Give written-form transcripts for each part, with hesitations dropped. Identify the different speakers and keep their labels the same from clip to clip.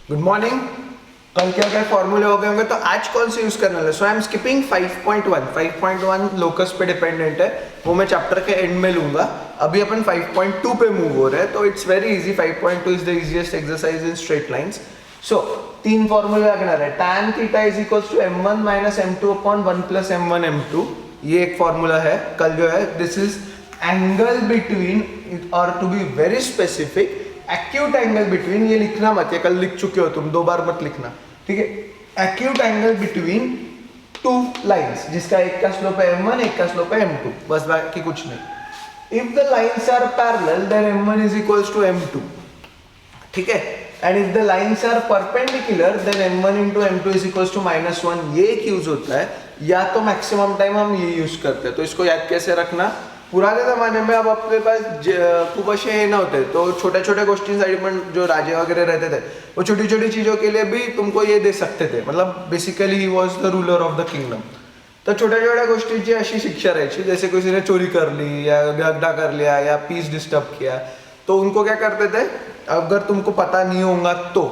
Speaker 1: Good morning. कल क्या क्या फॉर्मूले हो गए होंगे, तो आज कौन से यूज करने वाले? सो आई एम स्किपिंग 5.1। 5.1 लोकस पे डिपेंडेंट है, वो मैं चैप्टर के एंड में लूंगा। अभी अपन 5.2 पे मूव हो रहे हैं, तो it's very easy. 5.2 is the easiest exercise in straight lines. So तीन फॉर्मूले लगना है। tan theta is equals to m1 minus m2 upon 1 plus m1 m2। ये एक फॉर्मूला है। कल जो है, दिस इज एंगल बिटवीन, और to be very specific, acute angle between. ये लिखना मत, ये कल लिख चुके हो तुम, दो बार मत लिखना, ठीक है। Acute angle between two lines, जिसका एक का स्लोप है m1, एक का स्लोप है m2, बस, बाकी कुछ नहीं। If the lines are parallel then m1 is equals to m2, ठीक है। And if the lines are perpendicular then m1 into m2 is equals to -1। ये एक यूज होता है, या तो मैक्सिमम टाइम हम ये यूज करते हैं। तो इसको याद कैसे रखना? पुराने जमाने में अब अपने पास खूब असे हे नव्हते, तो छोटे छोटे गोष्टींसाठी पण जो राजे वगैरह रहते थे, वो छोटी छोटी चीज़ों के लिए भी तुमको ये दे सकते थे। मतलब basically he was the ruler of the kingdom. तो छोट्या छोट्या गोष्टींची अशी शिक्षा रही, जैसे किसी ने चोरी कर ली या झगड़ा कर लिया या पीस डिस्टर्ब किया, तो उनको क्या करते थे, अगर तुमको पता नहीं होगा तो,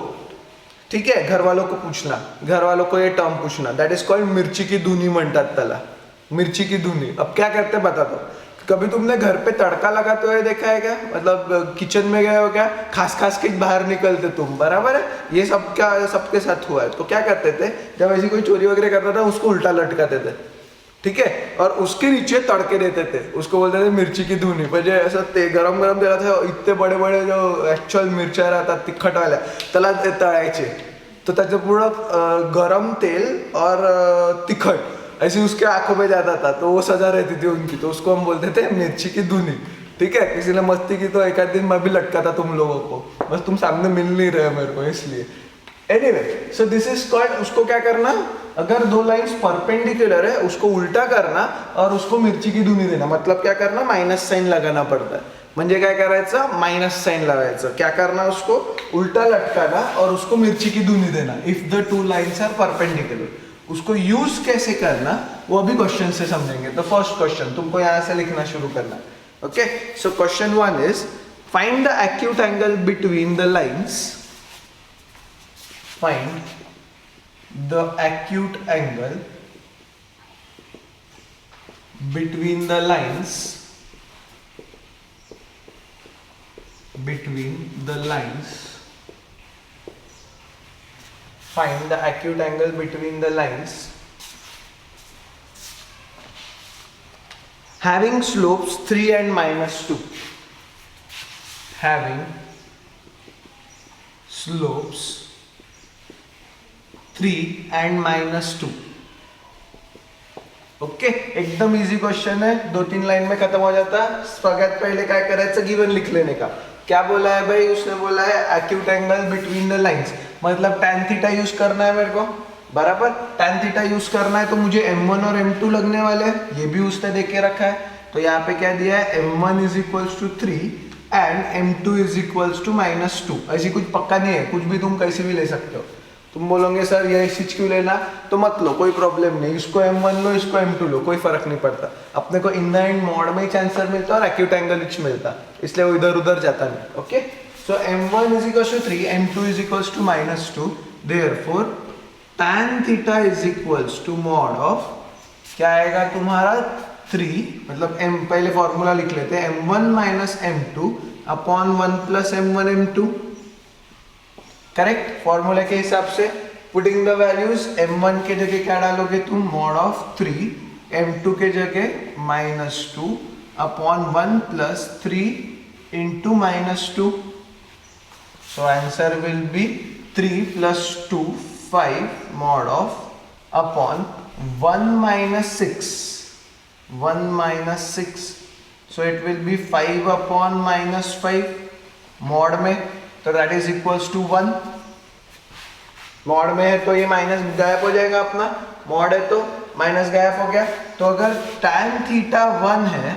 Speaker 1: ठीक है, घर वालों को पूछना, घर वालों को ये टर्म पूछना, दैट इज कॉल्ड मिर्ची की धुनी म्हणतात त्याला, मिर्ची की धुनी। अब क्या करते बता दो, कभी तुमने घर पे तड़का लगाते हुए देखा है क्या? मतलब किचन में गए हो क्या, खास खास के बाहर निकलते तुम, बराबर है? ये सब क्या सबके साथ हुआ है। तो क्या करते थे, जब ऐसी कोई चोरी वगैरह करता था, उसको उल्टा लटकाते थे, ठीक है, और उसके नीचे तड़के देते थे, उसको बोलते थे मिर्ची की धुनी। म्हणजे असं ते गरम गरम तेलात इतने बड़े बड़े जो ॲक्च्युअल मिरच्या राहतात तिखटवाल्या, त्याला ते तळायचे। तो त्याचं पूर्ण गरम तेल और तिखट ऐसे उसके आंखों में जाता था, तो वो सजा रहती थी उनकी, तो उसको हम बोलते थे मिर्ची की धुनी, ठीक है। किसी ने मस्ती की तो एक आध दिन मैं भी लटका था तुम लोगों को, बस तुम सामने मिल नहीं रहे मेरे को, इसलिए। Anyway, so this is called, उसको क्या करना, अगर दो लाइंस परपेंडिकुलर है उसको उल्टा करना और उसको मिर्ची की धुनी देना। मतलब क्या करना, माइनस साइन लगाना पड़ता है। म्हणजे काय करायचं, माइनस साइन लगायचं। क्या करना, उसको उल्टा लटकाना और उसको मिर्ची की धुनी देना, if the two lines are perpendicular. उसको यूज कैसे करना वो अभी क्वेश्चन से समझेंगे। तो फर्स्ट क्वेश्चन तुमको यहां से लिखना शुरू करना, okay. So question 1 is find the acute angle between the lines, find the acute angle between the lines, find the acute angle between the lines having slopes 3 and -2, having slopes 3 and -2, okay. एकदम easy question है, 2-3 line में खत्म हो जाता है। सगळ्यात पहले काय करायचं, गिवन लिख लेने का। क्या बोला है भाई, उसने बोला है acute angle between the lines, मतलब tan थीटा यूज करना है मेरे को, बराबर। tan थीटा यूज करना है तो मुझे m1 और m2 लगने वाले हैं, ये भी उसने दे के रखा है। तो यहाँ पे क्या दिया है, m1 is equals to 3 and m2 is equals to -2। ऐसी कुछ पक्का नहीं है, कुछ भी तुम कैसे भी ले सकते हो। तुम बोलोगे सर ये चीज क्यों लेना, तो मत लो, कोई प्रॉब्लम नहीं। इसको m1 लो, इसको m2 लो, कोई फर्क नहीं पड़ता। अपने को इन द एंड मॉड में ही आंसर मिलता है और एक्यूट एंगल इच मिलता, इसलिए वो इधर उधर जाता नहीं, okay. So m1 is equals to 3, m2 is equals to -2, therefore tan theta is equals to mod of, क्या आएगा तुम्हारा 3, मतलब m, पहले फॉर्मूला लिख लेते हैं, m1 minus m2 upon 1 plus m1 m2, correct. Formula के हिसाब से पुटिंग द वैल्यूज, m1 के जगह क्या डालोगे तुम, मॉड ऑफ 3, m2 के जगह -2 upon 1 plus 3 into -2। So answer will be 3 + 2 5 mod of upon 1 - 6, so it will be 5 upon -5 mod में, तो that is equals to 1। Mod में है तो ये माइनस गायब हो जाएगा, अपना मॉड है तो माइनस गायब हो गया। तो अगर tan थीटा 1 है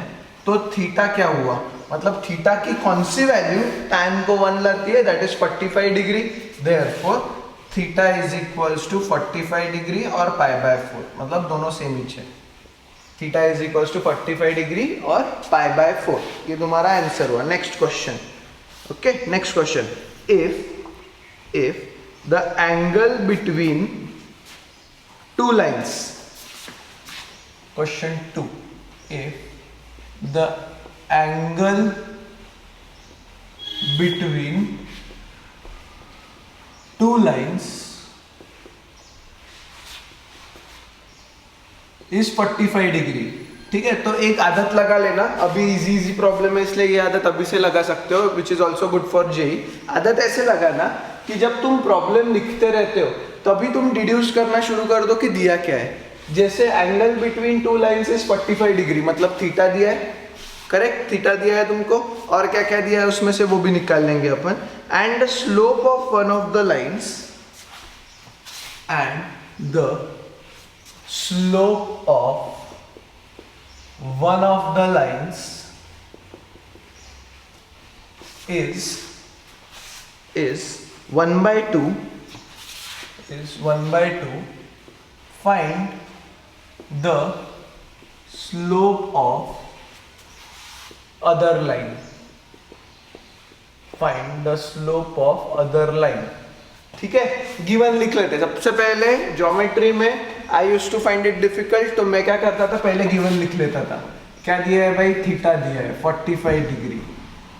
Speaker 1: तो थीटा क्या हुआ, मतलब थीटा की कौन सी वैल्यू tan को 1 लाती है, that is 45 degree. Therefore theta is equals to 45 degree और π/4, मतलब दोनों सेम ही है। Theta is equals to 45 degree और π/4, ये तुम्हारा आंसर हुआ। Next question, okay, next question. If the angle between two lines. Question 2, if the angle between two lines is 45 degree. ठीक है, तो एक आदत लगा लेना. अभी इजी प्रॉब्लम है इसलिए ये आदत अभी से लगा सकते हो, which is also good for JEE. आदत ऐसे लगाना कि जब तुम प्रॉब्लम लिखते रहते हो तभी तुम डिड्यूस करना शुरू कर दो कि दिया क्या है. जैसे angle between two lines is 45 degree, मतलब थीटा दिया है. करेक्ट, थीटा दिया है तुमको. और क्या क्या दिया है उसमें से वो भी निकाल लेंगे अपन. And the slope of one of the lines and the slope of one of the lines is 1/2 find the slope of other line. ठीक है, गिवन लिख लेते. सबसे पहले ज्योमेट्री में I use to find it difficult, तो मैं क्या करता था, पहले गिवन लिख लेता था. क्या दिया है भाई, थीटा दिया है 45 डिग्री.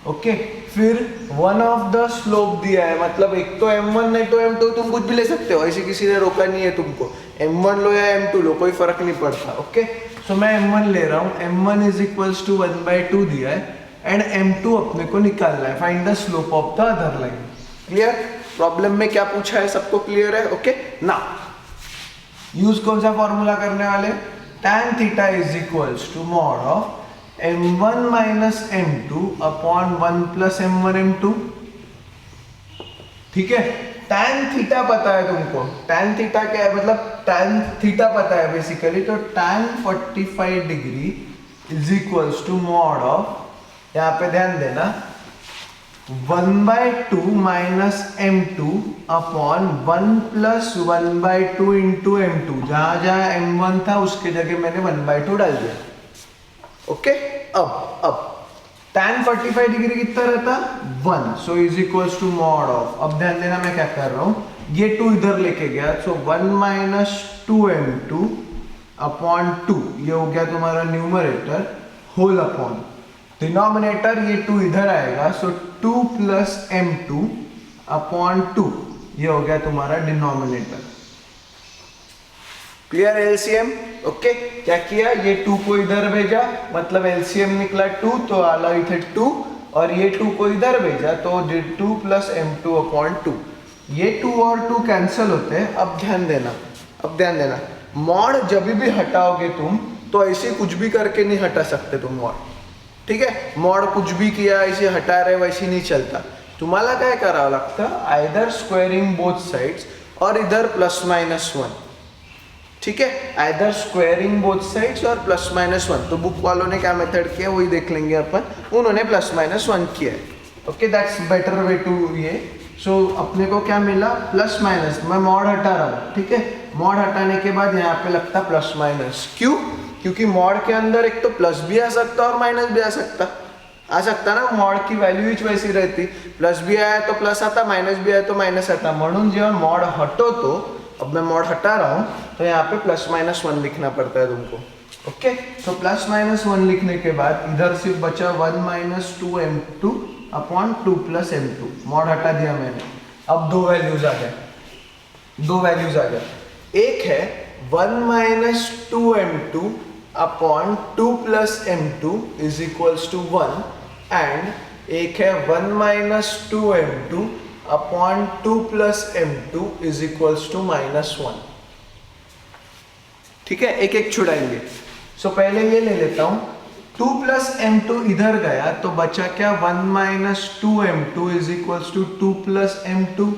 Speaker 1: ओके, फिर वन ऑफ द स्लोप दिया है, मतलब एक तो m1 नहीं तो m2, तुम कुछ भी ले सकते हो, ऐसे किसी ने रोका नहीं है तुमको. m1 लो या m2 लो, कोई फर्क नहीं पड़ता. ओके, सो मैं m1 ले रहा हूँ. m1 इज इक्वल्स टू 1/2 दिया है एंड m2 अपने को निकालना है. Find the slope of the other line. Clear? Problem में क्या पूछा है सबको क्लियर है? ओके, नाउ यूज कौन सा फॉर्मूला करने वाले, tan theta is equals to mod of m1 minus m2 upon 1 plus m1 m2. ठीक है, tan थीटा पता है तुमको. tan थीटा क्या है, मतलब tan थीटा पता है बेसिकली. तो tan 45 degree is equals to mod of, यहाँ पे ध्यान देना, 1/2 minus m2 upon 1 plus 1/2 into m2. जहां जहां m1 था उसके जगह मैंने 1/2 डाल दिया. ओके, अब tan 45 डिग्री कितना रहता, 1. So is equals to mod of, अब ध्यान देना मैं क्या कर रहा हूं, ये 2 इधर लेके गया. सो 1 माइनस 2m2 अपॉन 2, ये हो गया तुम्हारा न्यूमरेटर, होल अपॉन डिनोमिनेटर, ये 2 इधर आएगा. सो 2 प्लस m2 अपॉन 2, ये हो गया तुम्हारा डिनोमिनेटर. क्लियर? एलसीएम. ओके, क्या किया, ये 2 को इधर भेजा, मतलब एलसीएम निकला 2, तो आला इधर 2, और ये 2 को इधर भेजा तो 2 प्लस m2 अपॉन 2. ये 2 और 2 कैंसिल होते हैं. अब ध्यान देना, मॉड जब भी हटाओगे तुम तो ऐसे कुछ भी करके नहीं हटा सकते तुम मॉड. ठीक है, मॉड कुछ भी किया ऐसे हटा रहे वैसे नहीं चलता. तुम्हाला काय करावं लागतं, आयदर स्क्वेअरिंग बोथ साइड्स और इधर प्लस माइनस 1. ठीक है, आयदर स्क्वेअरिंग बोथ साइड्स और प्लस माइनस 1. तो बुक वालों ने क्या मेथड किया वही देख लेंगे अपन. उन्होंने प्लस माइनस 1 किया है. Okay, that's better way to ये. सो अपने को क्या मिला, प्लस माइनस. मैं मॉड हटा रहा हूँ. ठीक है, मॉड हटाने के बाद यहाँ पे लगता प्लस माइनस. क्यों? क्योंकि मॉड के अंदर एक तो प्लस भी आ सकता और माइनस भी आ सकता ना. मॉड की वैल्यू ही वैसी रहती, प्लस भी आया तो प्लस आता, माइनस भी आया तो माइनस आता. म्हणून जेव्हा मॉड हटवतो, अब मैं मॉड हटा रहा हूँ तो यहाँ पे प्लस माइनस 1 लिखना पड़ता है तुमको. ओके, तो प्लस माइनस 1 लिखने के बाद इधर सिर्फ बचा 1 minus 2m2 upon 2 plus m2. Mod हटा दिया मैंने. अब दो वैल्यूज आ गए. एक है 1 minus 2m2 upon 2 plus m2 is equals to 1, and एक है 1 minus 2m2 upon 2 plus m2 is equals to -1. ठीक है, एक एक छुड़ाएंगे. सो पहले ये ले लेता हूं, 2 प्लस m2 इधर गया तो बचा क्या, 1 minus 2m2 is equals to 2 plus m2.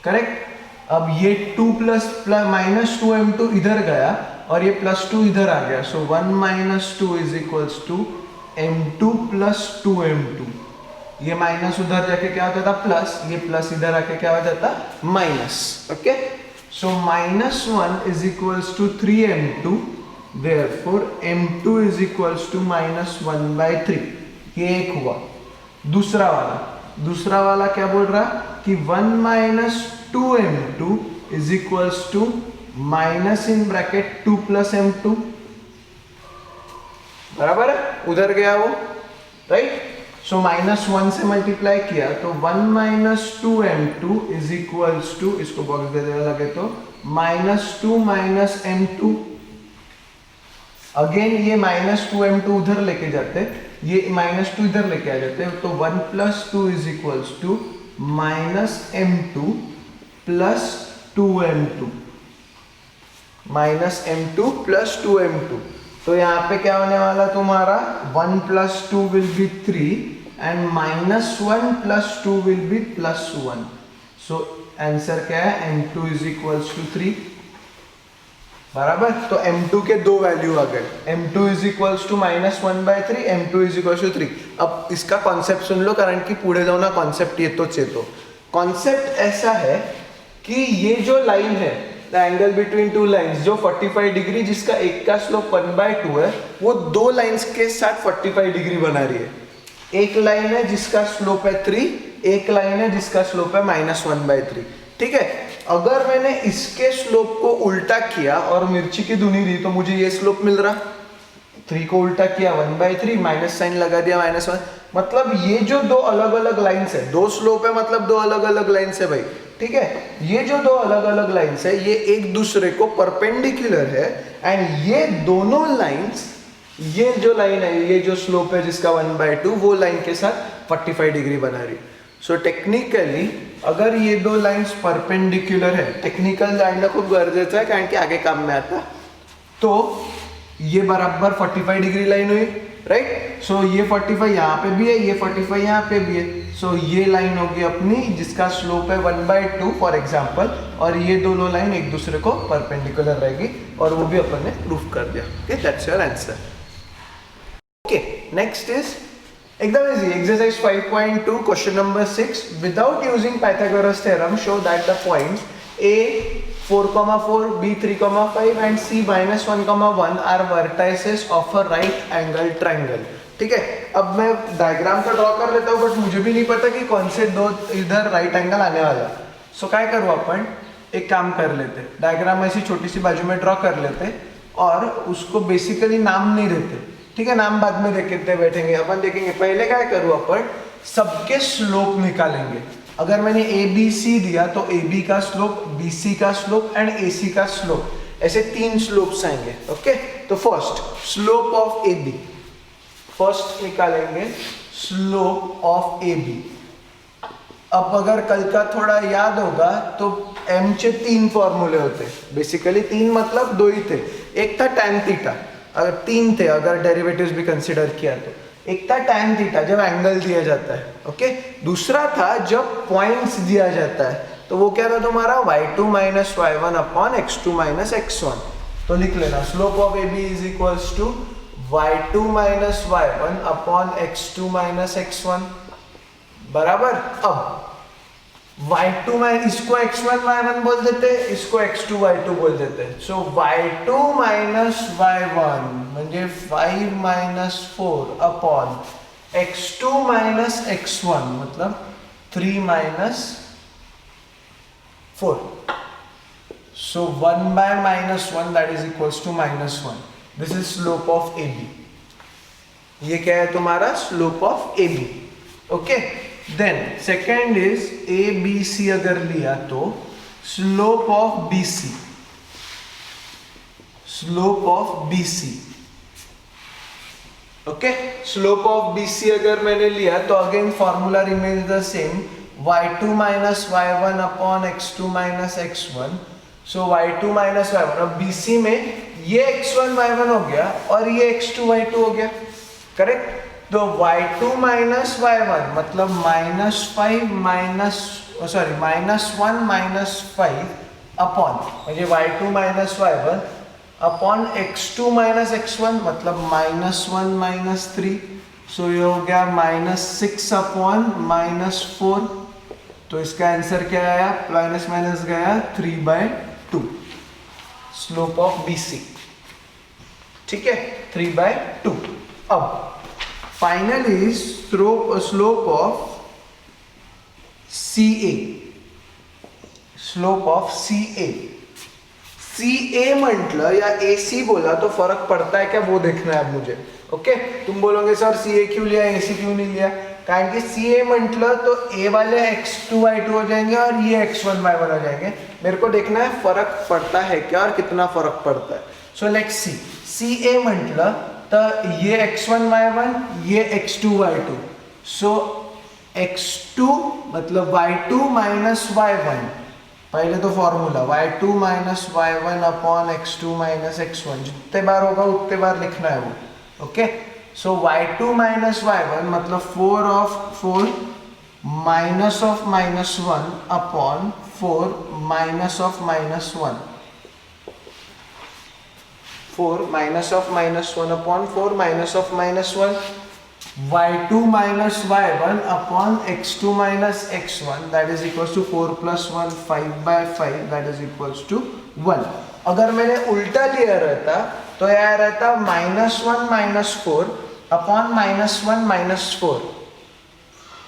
Speaker 1: Correct. अब ये 2 प्लस माइनस 2m2 इधर गया और ये प्लस 2 इधर आ गया. So 1 minus 2 is equals to m2 plus 2m2. ये माइनस उधर जाके क्या हो जाता, प्लस. ये प्लस इधर आके क्या हो जाता, minus. Okay, so -1 is equals to 3m2. Therefore m2 is equals to -1/3. ये एक हुआ. दूसरा वाला दूसरा वाला क्या बोल रहा कि 1 minus 2m2 is equals to minus in bracket 2 plus m2, बराबर है, उधर गया वो, राइट। सो -1 से मल्टीप्लाई किया तो 1 minus 2m2 is equals to, इसको बॉक्स दे देना लगे तो -2 माइनस m2, अगेन ये -2m2 उधर लेके जाते, ये -2 इधर लेके आ जाते, तो 1 plus 2 is equals to -m2 plus 2m2, -m2 plus 2m2। तो यहाँ पे क्या होने वाला तुम्हारा 1 plus 2 will be 3 and -1 plus 2 will be +1। So answer क्या है, m2 इज इक्वल्स टू 3, बराबर। तो m2 के दो वैल्यू आ गए, m2 is equals to -1/3, m2 is equals to 3। अब इसका कॉन्सेप्ट सुन लो, कारण की पुढे जाऊ ना कॉन्सेप्ट येतो चेतो। कॉन्सेप्ट ऐसा है कि ये जो लाइन है, the angle between two lines, जो 45 डिग्री जिसका एक का स्लोप 1/2 है, वो दो लाइंस के साथ 45 डिग्री बना रही है। एक लाइन है जिसका स्लोप है 3, एक लाइन है जिसका स्लोप है -1/3, ठीक है। अगर मैंने इसके स्लोप को उल्टा किया और मिर्ची की धुनी दी तो मुझे ये स्लोप मिल रहा, 3 को उल्टा किया 1/3, माइनस साइन लगा दिया -1, मतलब ये जो दो अलग अलग लाइंस है, दो स्लोप है मतलब दो अलग अलग लाइंस है भाई, ठीक है। ये जो दो अलग अलग लाइंस है ये एक दूसरे को परपेंडिकुलर है, एंड ये दोनों लाइंस, ये जो लाइन है, ये जो स्लोप है जिसका 1/2, वो लाइन के साथ 45 डिग्री बना रही। सो टेक्निकली अगर ये दो लाइंस परपेंडिकुलर है, टेक्निकल जानना खूप गरजेचं आहे कारण की आगे काम में आता, तो ये बराबर 45 डिग्री लाइन हुई, राइट। सो ये 45 यहाँ पे भी है, ये 45 यहाँ पे भी है। सो ये लाइन होगी अपनी जिसका स्लोप है 1/2 फॉर एग्जाम्पल, और ये दोनों लाइन एक दूसरे को परपेंडिकुलर रहेगी, और वो भी अपन ने प्रूफ कर दिया। Okay, that's your answer. Okay, next is एकदम easy, exercise 5.2 question number 6। Without using Pythagoras theorem show that the points A 4,4, B 3,5 and C -1,1 are vertices of a right angle triangle, ठीक है। अब मैं diagram तो draw कर लेता हूँ, but मुझे भी नहीं पता कि कौन से दो इधर राइट एंगल आने वाला। सो क्या करूँ, अपन एक काम कर लेते, डायग्राम ऐसी छोटी सी बाजू में ड्रॉ कर लेते और उसको बेसिकली नाम नहीं देते, ठीक है। नाम बाद में देखते बैठेंगे, अपन देखेंगे। पहले क्या करूँ, अपन सबके स्लोप निकालेंगे। अगर मैंने ए बी सी दिया तो ए बी का स्लोप, बी सी का स्लोप एंड ए सी का स्लोप, ऐसे 3 स्लोप्स आएंगे। ओके, तो first slope of A B, first निकालेंगे स्लोप ऑफ ए बी। अब अगर कल का थोड़ा याद होगा तो एम चे 3 फॉर्मूले होते, बेसिकली 3 मतलब 2 ही थे। एक था टैन थीटा, अगर 3 थे अगर डेरिवेटिव्स भी कंसिडर किया तो। एक था टैन थीटा जब एंगल दिया जाता है, ओके। दूसरा था जब पॉइंट्स दिया जाता है, तो वो क्या था तुम्हारा y2 minus y1 upon x2 minus x1। तो लिख लेना slope of A B is equals to y2 minus y1 upon x2 minus x1, बराबर। अब y2 में इसको x1 y1 बोल देते, इसको x2 y2 बोल देते। सो y2 माइनस y1 म्हणजे 5 minus 4 upon x2 minus x1 मतलब 3 minus 4। So 1 by -1 that is equals to -1। This is slope of A B. ये क्या है तुम्हारा slope of A B, okay. Then second is A B C अगर लिया तो slope of B C, slope of B C, okay. Slope of B C अगर मैंने लिया तो again formula remains the same, y2 minus y1 upon x2 minus x1। So y2 minus y1, अब BC में ये x1 y1 हो गया और ये x2 y2 हो गया, करेक्ट। तो y2 माइनस y1 मतलब -5 -1 -5 अपॉन म्हणजे y2 minus y1 upon x2 minus x1 मतलब -1 -3। सो ये हो गया -6 अपॉन -4। तो इसका आंसर क्या आया, माइनस माइनस गया 3/2 स्लोप ऑफ BC, ठीक है, 3/2। अब finally slope of C A, slope of C A. C A म्हटलं या ए सी बोला तो फरक पड़ता है क्या वो देखना है अब मुझे. ओके तुम बोलोगे सर सी ए क्यों लिया, ए सी क्यों नहीं लिया. कारण कि सी ए म्हटलं तो ए वाले x2 y2 हो जाएंगे और ये x1 y1 हो जाएंगे. मेरे को देखना है फरक पड़ता है क्या और कितना फरक पड़ता है. So let's see. C A म्हटलं तर ये x1 y1 ये x2 y2. सो x2 मतलब y2 माइनस y1. पहले तो formula y2 minus y1 upon x2 minus x1. जितने बार होगा उतने बार लिखना है वो. Okay so y2 minus y1 मतलब 4 of 4 minus of minus 1 upon 4 minus of minus 1. 4 minus of minus 1 upon 4 minus of minus 1. y2 minus y1 upon x2 minus x1 that is equals to 4 plus 1 5/5 that is equals to 1. अगर मैंने उल्टा लिया रहता तो यह रहता -1 minus 4 upon -1 minus 4.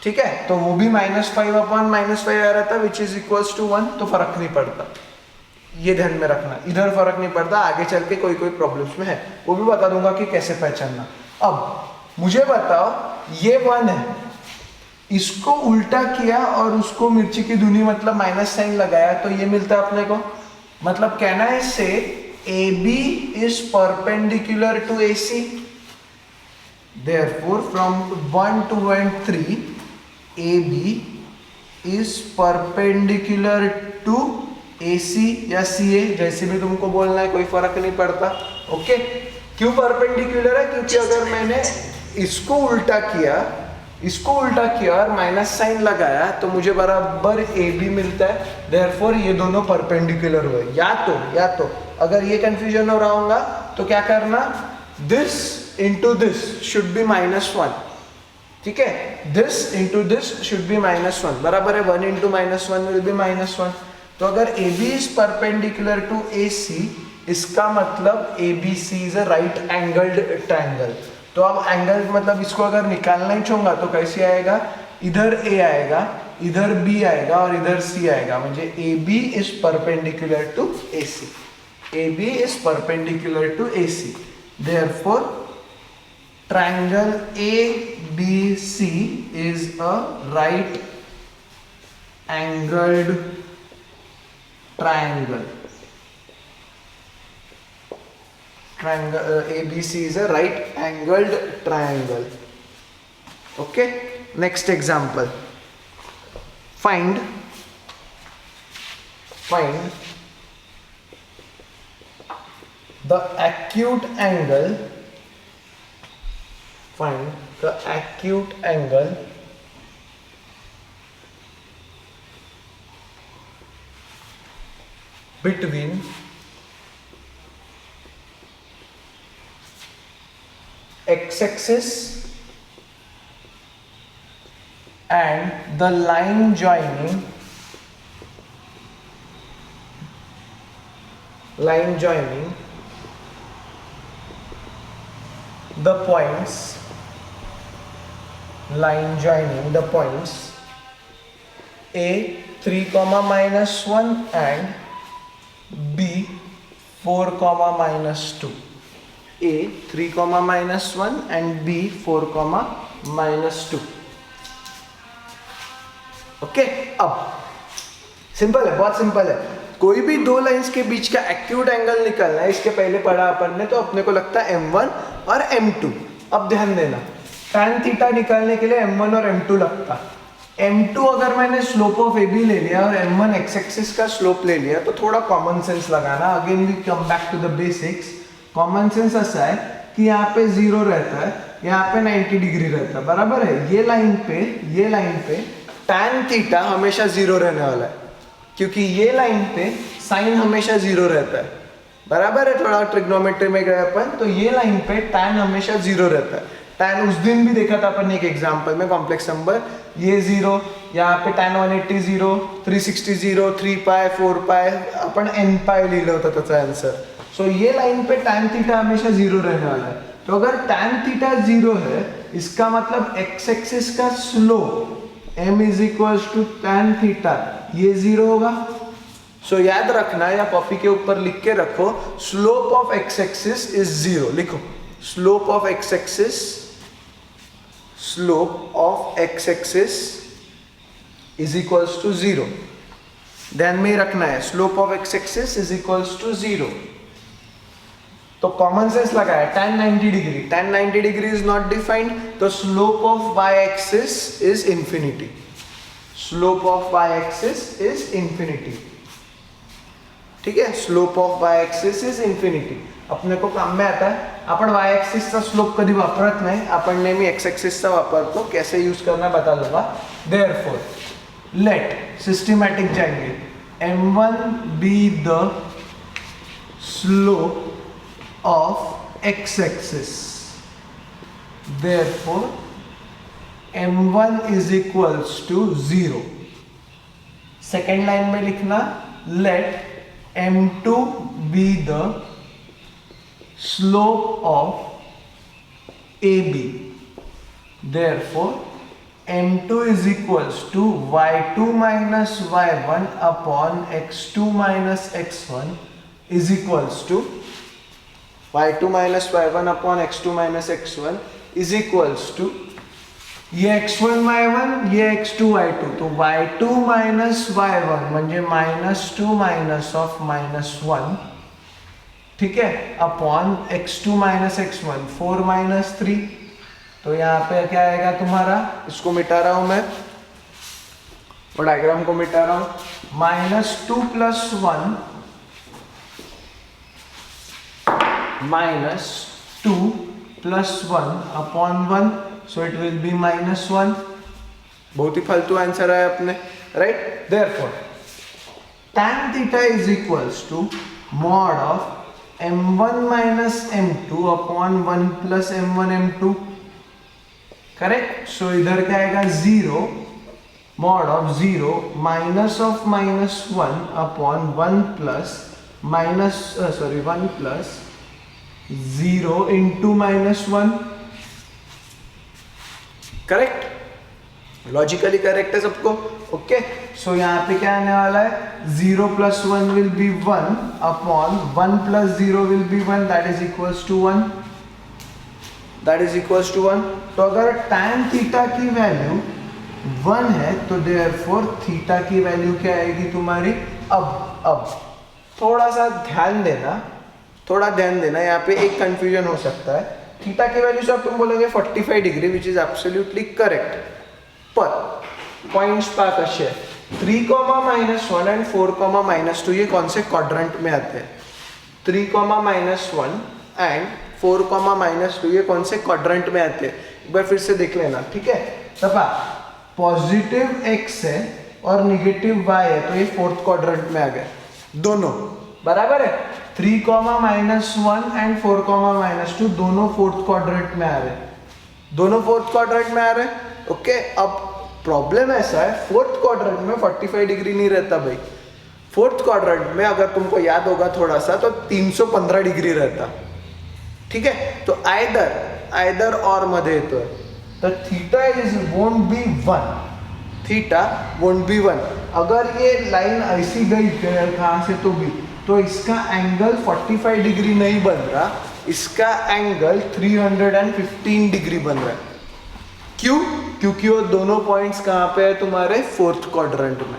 Speaker 1: ठीक है तो वो भी -5 अपॉन -5 आ रहता विच इज इक्वल्स टू 1. तो फर्क नहीं पड़ता, ये ध्यान में रखना. इधर फर्क नहीं पड़ता, आगे चल के कोई प्रॉब्लम्स में है वो भी बता दूंगा कि कैसे पहचानना. अब मुझे बताओ ये 1 है, इसको उल्टा किया और उसको मिर्ची की धुनी मतलब माइनस साइन लगाया तो ये मिलता है अपने को. मतलब कहना है से AB is perpendicular to AC. Therefore, from 1, 2 and 3, AB is perpendicular to AC या CA, जैसे भी तुमको बोलना है कोई फर्क नहीं पड़ता. ओके क्यों परपेंडिकुलर है, क्योंकि अगर मैंने इसको उल्टा किया और माइनस साइन लगाया तो मुझे बराबर AB मिलता है. देयरफॉर ये दोनों परपेंडिकुलर हुए. या तो अगर ये कंफ्यूजन हो रहा होगा तो क्या करना, this into this should be -1. ठीक है this into this should be -1 बराबर है 1 इंटू -1 विल बी -1. तो अगर AB is perpendicular to AC इसका मतलब ABC is a right angled triangle. तो अब एंगल मतलब इसको अगर निकालना ही चाहूंगा तो कैसे आएगा, इधर A आएगा, इधर B आएगा और इधर C आएगा. म्हणजे AB is perpendicular to AC. AB is perpendicular to AC. Therefore, triangle ABC is a right angled triangle. ABC is a right angled triangle. Okay. Next example. Find the acute angle. Find the acute angle between x-axis and the line joining the points A 3, -1 and B 4, -2. A 3, -1 and B 4, -2. Okay अब simple है, बहुत simple है. कोई भी दो lines के बीच का acute angle निकालना है. इसके पहले पढ़ा अपन ने तो अपने को लगता है M1 और M2. अब ध्यान देना tan थीटा निकालने के लिए M1 और M2 लगता. M2 अगर मैंने स्लोप ऑफ AB ले लिया और M1 एक्स एक्सिस का स्लोप ले लिया तो थोड़ा कॉमन सेंस लगाना. Again we come back to the basics. Common sense ऐसा है कि यहाँ पे 0 रहता है, यहाँ पे 90 डिग्री रहता है, बराबर है. ये लाइन पे tan थीटा हमेशा 0 रहने वाला है क्योंकि ये लाइन पे साइन हमेशा 0 रहता है, बराबर है. थोड़ा ट्रिग्नोमेट्री में गए अपन तो ये लाइन पे tan हमेशा 0 रहता है. tan उस दिन भी देखा था अपन एक एग्जांपल में, कॉम्प्लेक्स नंबर. ये 0, यहाँ पे tan 180 0, 360 0, 3 पाई 4 पाई अपन n पाई लिहिलं होतं त्याचा आंसर. सो ये लाइन पे tan थीटा हमेशा 0 रहने वाला है. तो अगर tan थीटा 0 है इसका मतलब x एक्सिस का slope m is equals to tan theta, ये 0 होगा। सो याद रखना या कॉपी के ऊपर लिख के रखो, slope of X axis is 0। लिखो slope of X axis, slope of X axis is equals to 0। ध्यान में ही रखना है, slope of X axis is equals to 0। तो कॉमन सेंस लगाया, tan 90 degree, tan 90 degree is not defined, तो slope of y axis is infinity, slope of y axis is infinity. ठीक है, slope of y axis is infinity. अपने को काम में आता है, आपण y एक्सिस चा स्लोप कधी वापरत नाही, आपण नेहमी x एक्सिस चा वापरतो। कैसे यूज करना बता दूंगा। देयरफॉर लेट सिस्टमैटिक जाएंगे, m1 be the slope of x axis, therefore m1 is equals to 0। Second line में लिखना, let m2 be the slope of AB, therefore m2 is equals to y2 minus y1 upon x2 minus x1 is equals to y2 minus y1 upon x2 minus x1 is equals to, ये x1 y1, ये x2 y2, तो y2 minus y1 म्हणजे -2 minus of -1, ठीक है, upon x2 minus x1, 4 minus 3। तो यहाँ पे क्या आएगा तुम्हारा, इसको मिटा रहा हूं मैं और डायग्राम को मिटा रहा हूं, -2 plus 1 -2 plus 1 upon 1, so it will be -1। बहुत ही फालतू आंसर है अपने, right. Therefore tan theta is equals to mod of m1 minus m2 upon 1 plus m1 m2, correct. सो इधर क्या आएगा, 0 mod of 0 minus of -1 upon 1 plus 1 plus 0 into -1, correct, logically correct है सबको। Okay, सो यहाँ पे क्या आने वाला है, 0 plus 1 will be 1 upon 1 plus 0 will be 1, that is equals to 1, that is equals to 1। तो अगर tan थीटा की वैल्यू 1 है तो देयरफॉर थीटा की वैल्यू क्या आएगी तुम्हारी। अब थोड़ा सा ध्यान देना, थोड़ा ध्यान देना, यहाँ पे एक कंफ्यूजन हो सकता है। थीटा की वैल्यू से आप तुम बोलोगे 45 degree, which is absolutely correct, पर पॉइंट्स पा कसे 3, -1 एंड 4, -2 ये कौन से क्वाड्रेंट में आते हैं। 3, -1 एंड 4, -2 ये कौन से क्वाड्रेंट में आते हैं, एक बार फिर से देख लेना, ठीक है। तब पॉजिटिव x है और निगेटिव y है, तो ये फोर्थ क्वाड्रेंट में आ गए, दोनों बराबर है। 3, -1 एंड 4, -2 दोनों फोर्थ क्वाड्रेंट में आ रहे, दोनों फोर्थ क्वाड्रेंट में आ रहे। ओके, अब प्रॉब्लम ऐसा है, फोर्थ क्वाड्रेंट में 45 डिग्री नहीं रहता भाई। फोर्थ क्वाड्रेंट में अगर तुमको याद होगा थोड़ा सा, तो 315 डिग्री रहता, ठीक है। तो आइदर और मध्ये येतोय, तो theta won't be 1, theta won't be 1। अगर ये लाइन ऐसी गई कहाँ से तो इसका एंगल 45 डिग्री नहीं बन रहा, इसका एंगल 315 डिग्री बन रहा है। क्यों? क्योंकि वो दोनों पॉइंट्स कहाँ पे है तुम्हारे, फोर्थ क्वाड्रेंट में।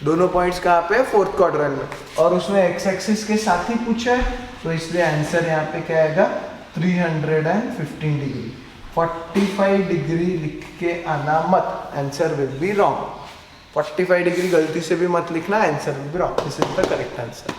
Speaker 1: दोनों पॉइंट्स कहाँ पे है, फोर्थ क्वाड्रेंट में, और उसमें एक्स एक्सिस के साथ ही पूछा है, तो इसलिए आंसर यहाँ पे क्या आएगा, 315 डिग्री। 45 डिग्री लिख के आना मत, answer will be wrong. 45 degree गलती से भी मत लिखना, answer will be wrong. This is the correct answer.